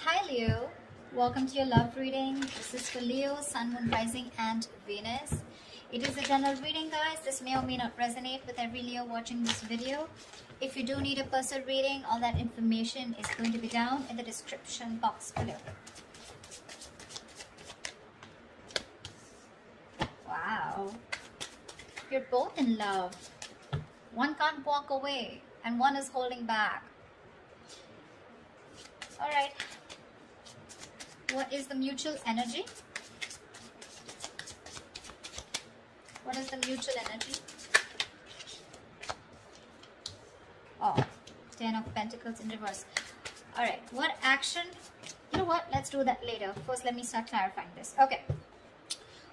Hi Leo, welcome to your love reading. This is for Leo, Sun, Moon, Rising and Venus. It is a general reading, guys. This may or may not resonate with every Leo watching this video. If you do need a personal reading, all that information is going to be down in the description box below. Wow, you're both in love. One can't walk away and one is holding back. All right. What is the mutual energy? What is the mutual energy? Oh, 10 of Pentacles in reverse. All right. What action? You know what? Let's do that later. First, let me start clarifying this. Okay.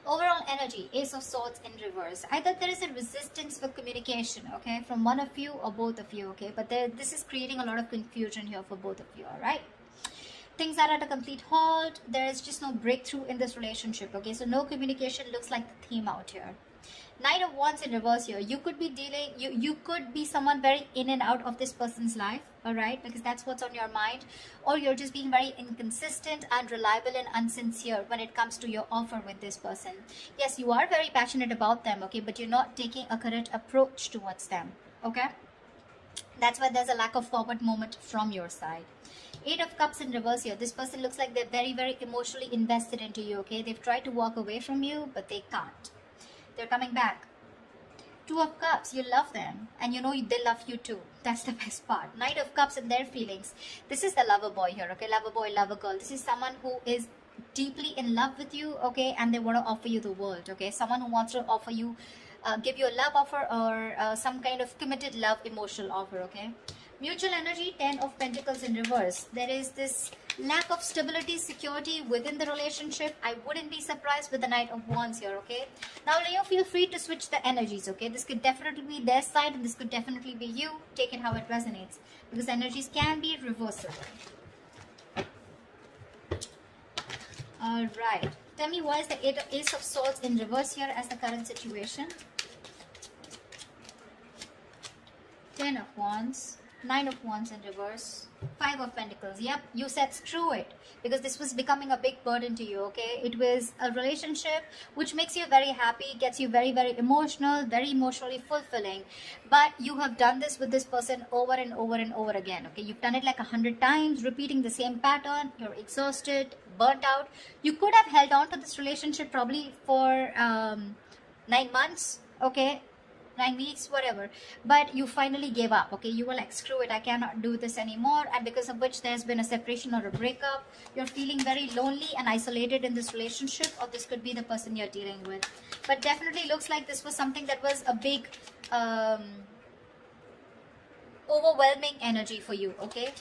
Overall energy, Ace of Swords in reverse. Either there is a resistance for communication, okay, from one of you or both of you, okay, but this is creating a lot of confusion here for both of you, all right? Things are at a complete halt. There is just no breakthrough in this relationship, okay? So no communication looks like the theme out here. Knight of Wands in reverse here. You could be dealing, you could be someone very in and out of this person's life, all right? Because that's what's on your mind. Or you're just being very inconsistent, unreliable and unsincere when it comes to your offer with this person. Yes, you are very passionate about them, okay? But you're not taking a correct approach towards them, okay? That's why there's a lack of forward movement from your side. 8 of Cups in reverse here. This person looks like they're very, very emotionally invested into you, okay? They've tried to walk away from you, but they can't. They're coming back. 2 of Cups, you love them. And you know they love you too. That's the best part. Knight of Cups and their feelings. This is the lover boy here, okay? Lover boy, lover girl. This is someone who is deeply in love with you, okay? And they want to offer you the world, okay? Someone who wants to offer you, give you a love offer or some kind of committed love emotional offer, okay? Mutual energy, 10 of Pentacles in reverse. There is this lack of stability, security within the relationship. I wouldn't be surprised with the Knight of Wands here, okay? Now, Leo, feel free to switch the energies, okay? This could definitely be their side and this could definitely be you. Take it how it resonates. Because energies can be reversible. Alright. Tell me, why is the Ace of Swords in reverse here as the current situation? 10 of Wands. 9 of Wands in reverse. 5 of Pentacles. Yep, you said screw it. Because this was becoming a big burden to you, okay? It was a relationship which makes you very happy, gets you very, very emotional, very emotionally fulfilling. But you have done this with this person over and over and over again, okay? You've done it like 100 times, repeating the same pattern. You're exhausted, burnt out. You could have held on to this relationship probably for 9 months, okay? 9 weeks, whatever, but you finally gave up, okay? You were like, screw it, I cannot do this anymore, and because of which there's been a separation or a breakup. You're feeling very lonely and isolated in this relationship, or this could be the person you're dealing with. But definitely looks like this was something that was a big overwhelming energy for you, okay?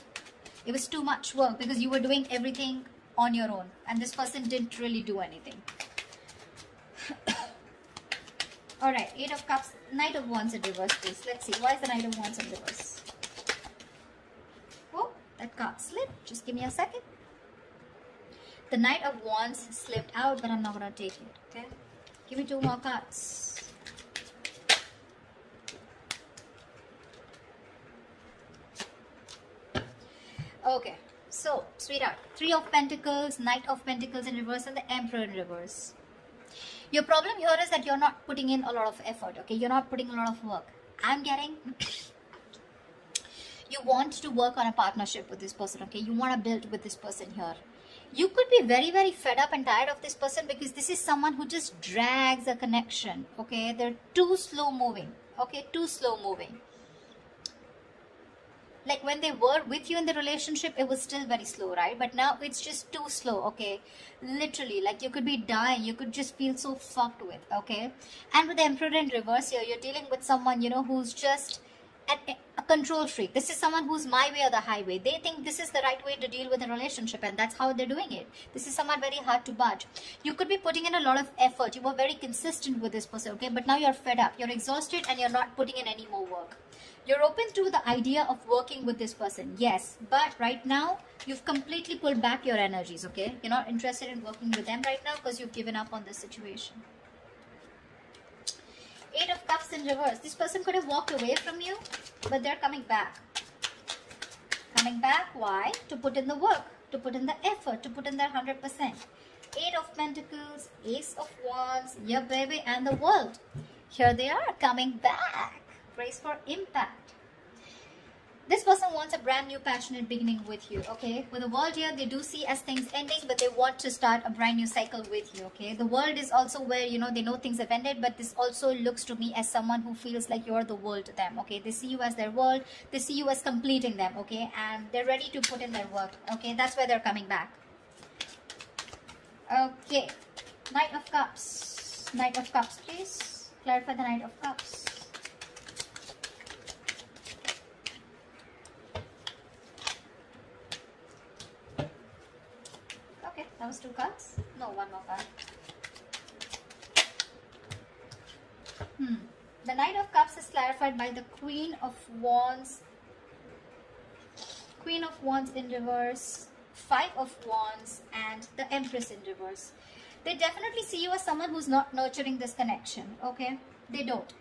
It was too much work because you were doing everything on your own and this person didn't really do anything. Alright, 8 of Cups, Knight of Wands in reverse, please. Let's see, why is the Knight of Wands in reverse? Oh, that card slipped. Just give me a second. The Knight of Wands slipped out, but I'm not going to take it, okay? Give me 2 more cards. Okay, so, sweetheart, 3 of Pentacles, Knight of Pentacles in reverse, and the Emperor in reverse. Your problem here is that you're not putting in a lot of effort, okay? You're not putting a lot of work. I'm getting... You want to work on a partnership with this person, okay? You want to build with this person here. You could be very, very fed up and tired of this person because this is someone who just drags a connection, okay? They're too slow moving, okay? Too slow moving. Like when they were with you in the relationship, it was still very slow, right? But now it's just too slow, okay? Literally, like you could be dying. You could just feel so fucked with, okay? And with the Emperor in reverse here, you're dealing with someone, you know, who's just a control freak. This is someone who's my way or the highway. They think this is the right way to deal with a relationship and that's how they're doing it. This is someone very hard to budge. You could be putting in a lot of effort. You were very consistent with this person, okay? But now you're fed up. You're exhausted and you're not putting in any more work. You're open to the idea of working with this person, yes. But right now, you've completely pulled back your energies, okay? You're not interested in working with them right now because you've given up on this situation. 8 of Cups in reverse. This person could have walked away from you, but they're coming back. coming back. Why? To put in the work, to put in the effort, to put in their 100%. Eight of Pentacles, Ace of Wands, yeah baby, and the World. Here they are coming back. Brace for impact. This person wants a brand new passionate beginning with you, okay? With the World here, they do see as things ending, but they want to start a brand new cycle with you, okay? The World is also where, you know, they know things have ended, but this also looks to me as someone who feels like you're the world to them, okay? They see you as their world, they see you as completing them, okay? And they're ready to put in their work, okay? That's where they're coming back. Okay, Knight of Cups. Knight of Cups, please. Clarify the Knight of Cups. Okay, that was 2 cards. No, 1 more card. The Knight of Cups is clarified by the Queen of Wands. Queen of Wands in reverse. 5 of Wands and the Empress in reverse. They definitely see you as someone who's not nurturing this connection, okay? They don't.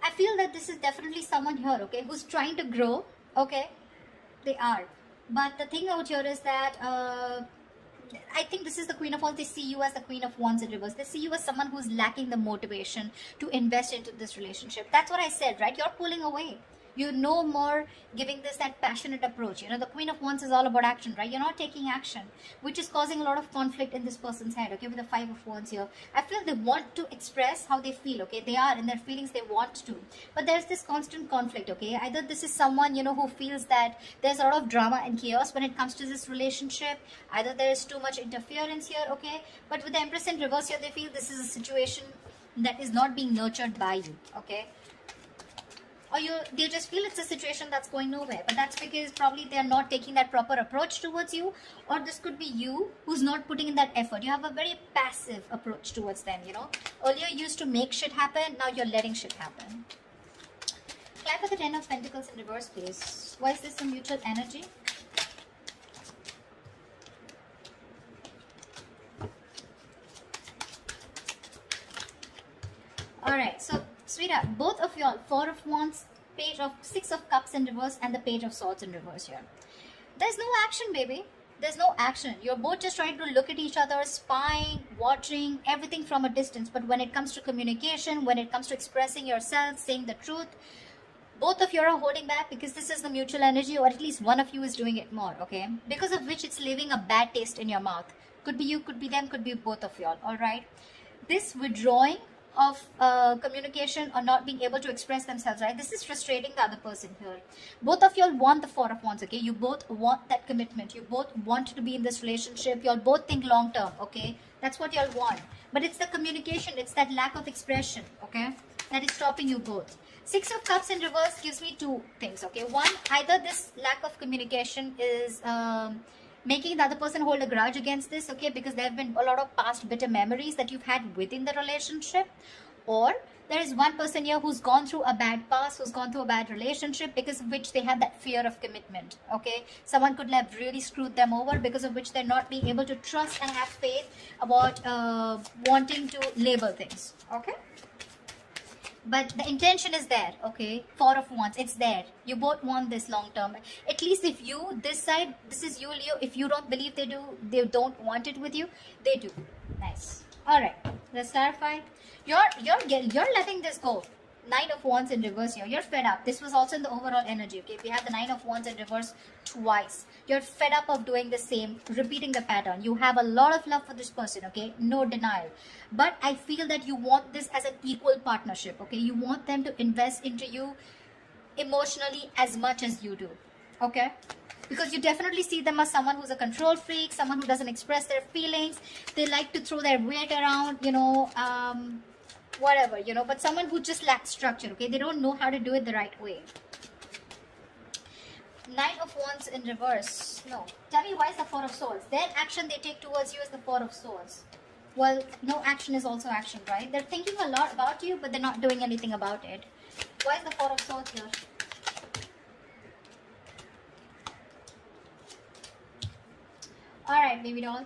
I feel that this is definitely someone here, okay, who's trying to grow, okay? They are. But the thing out here is that I think this is the Queen of Wands. They see you as the Queen of Wands in reverse. They see you as someone who's lacking the motivation to invest into this relationship. That's what I said, right? You're pulling away. You're no more giving this that passionate approach. You know, the Queen of Wands is all about action, right? You're not taking action, which is causing a lot of conflict in this person's head, okay, with the 5 of Wands here. I feel they want to express how they feel, okay? They are in their feelings, they want to. But there's this constant conflict, okay? Either this is someone, you know, who feels that there's a lot of drama and chaos when it comes to this relationship. Either there is too much interference here, okay? But with the Empress in reverse here, they feel this is a situation that is not being nurtured by you, okay? Or they just feel it's a situation that's going nowhere. But that's because probably they're not taking that proper approach towards you. Or this could be you who's not putting in that effort. You have a very passive approach towards them, you know. Earlier you used to make shit happen. Now you're letting shit happen. Clarify the 10 of Pentacles in reverse, please. Why is this a mutual energy? Alright, so sweetheart, both of y'all, 4 of Wands, Page of 6 of Cups in reverse, and the Page of Swords in reverse here. There's no action, baby. There's no action. You're both just trying to look at each other, spying, watching, everything from a distance. But when it comes to communication, when it comes to expressing yourself, saying the truth, both of you are holding back because this is the mutual energy, or at least one of you is doing it more, okay? Because of which it's leaving a bad taste in your mouth. Could be you, could be them, could be both of y'all, alright? This withdrawing of communication or not being able to express themselves, right? This is frustrating the other person here. Both of y'all want the 4 of Wands, okay? You both want that commitment. You both want to be in this relationship. Y'all both think long term, okay? That's what y'all want. But it's the communication, it's that lack of expression, okay? That is stopping you both. 6 of Cups in reverse gives me 2 things, okay? One, either this lack of communication is making the other person hold a grudge against this, okay, because there have been a lot of past bitter memories that you've had within the relationship, or there is one person here who's gone through a bad past, who's gone through a bad relationship, because of which they have that fear of commitment, okay? Someone could have really screwed them over, because of which they're not being able to trust and have faith about wanting to label things, okay? But the intention is there, okay? 4 of Wands, it's there. You both want this long term. At least if you, this side, this is you, Leo. If you don't believe they don't want it with you, they do. Nice. All right, let's clarify. You're letting this go. 9 of Wands in reverse here. You're fed up. This was also in the overall energy, okay? We have the 9 of Wands in reverse twice. You're fed up of doing the same, repeating the pattern. You have a lot of love for this person, okay? No denial. But I feel that you want this as an equal partnership, okay? You want them to invest into you emotionally as much as you do, okay? Because you definitely see them as someone who's a control freak, someone who doesn't express their feelings. They like to throw their weight around, you know, whatever, you know, but someone who just lacks structure, okay? They don't know how to do it the right way. 9 of Wands in reverse. No. Tell me, why is the 4 of Swords? Their action they take towards you is the 4 of Swords. Well, no action is also action, right? They're thinking a lot about you, but they're not doing anything about it. Why is the 4 of Swords here? Alright, baby doll.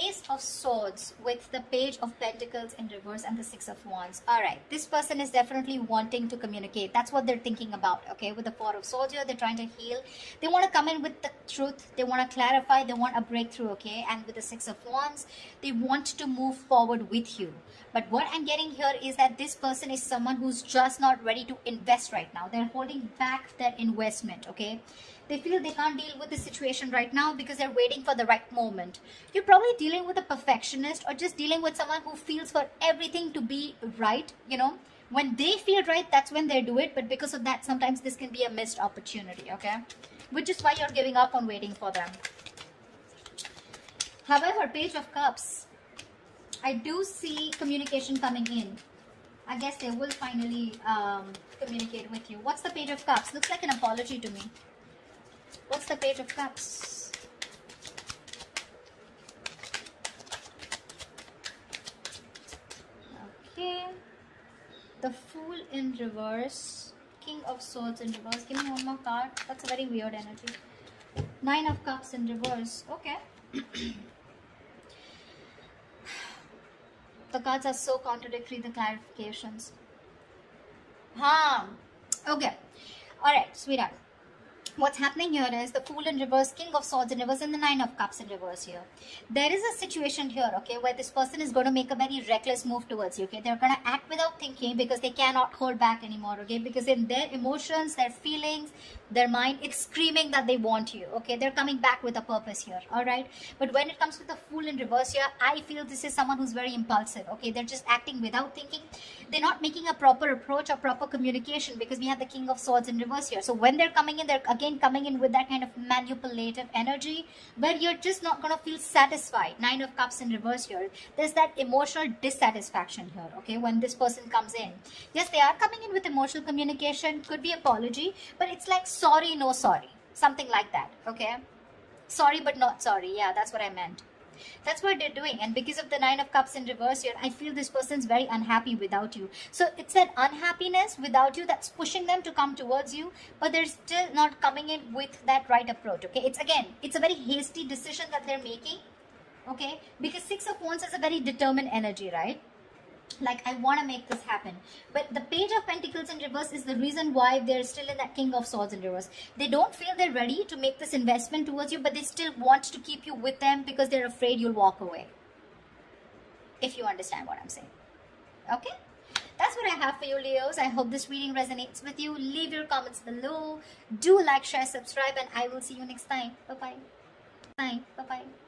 Ace of Swords with the Page of Pentacles in reverse and the Six of Wands. All right, this person is definitely wanting to communicate. That's what they're thinking about, okay? With the Four of Swords here, they're trying to heal. They want to come in with the truth. They want to clarify. They want a breakthrough, okay? And with the Six of Wands, they want to move forward with you. But what I'm getting here is that this person is someone who's just not ready to invest right now. They're holding back their investment, okay? They feel they can't deal with the situation right now because they're waiting for the right moment. You're probably dealing with a perfectionist or just dealing with someone who feels for everything to be right, you know. When they feel right, that's when they do it. But because of that, sometimes this can be a missed opportunity, okay? Which is why you're giving up on waiting for them. However, Page of Cups, I do see communication coming in. I guess they will finally communicate with you. What's the Page of Cups? Looks like an apology to me. What's the Page of Cups? Okay. The Fool in reverse. King of Swords in reverse. Give me one more card. That's a very weird energy. Nine of Cups in reverse. Okay. The cards are so contradictory, the clarifications. Okay. Alright, sweetheart. What's happening here is the Fool in reverse, King of Swords in reverse, and the Nine of Cups in reverse here. There is a situation here, okay, where this person is going to make a very reckless move towards you, okay. They're going to act without thinking because they cannot hold back anymore, okay. Because in their emotions, their feelings, their mind, it's screaming that they want you, okay. They're coming back with a purpose here, all right. But when it comes to the Fool in reverse here, I feel this is someone who's very impulsive, okay. They're just acting without thinking. They're not making a proper approach or proper communication because we have the King of Swords in reverse here. So when they're coming in, they're again coming in with that kind of manipulative energy where you're just not going to feel satisfied. Nine of Cups in reverse here. There's that emotional dissatisfaction here, okay, when this person comes in. Yes, they are coming in with emotional communication, could be apology, but it's like sorry, no sorry. Something like that, okay? Sorry, but not sorry. Yeah, that's what I meant. That's what they're doing. And because of the Nine of Cups in reverse here, I feel this person's very unhappy without you. So it's that unhappiness without you that's pushing them to come towards you, but they're still not coming in with that right approach, okay? It's a very hasty decision that they're making, okay? Because Six of Wands is a very determined energy, right? Like, I want to make this happen. But the Page of Pentacles in reverse is the reason why they're still in that King of Swords in reverse. They don't feel they're ready to make this investment towards you, but they still want to keep you with them because they're afraid you'll walk away. If you understand what I'm saying. Okay? That's what I have for you, Leos. I hope this reading resonates with you. Leave your comments below. Do like, share, subscribe, and I will see you next time. Bye-bye. Bye. Bye-bye.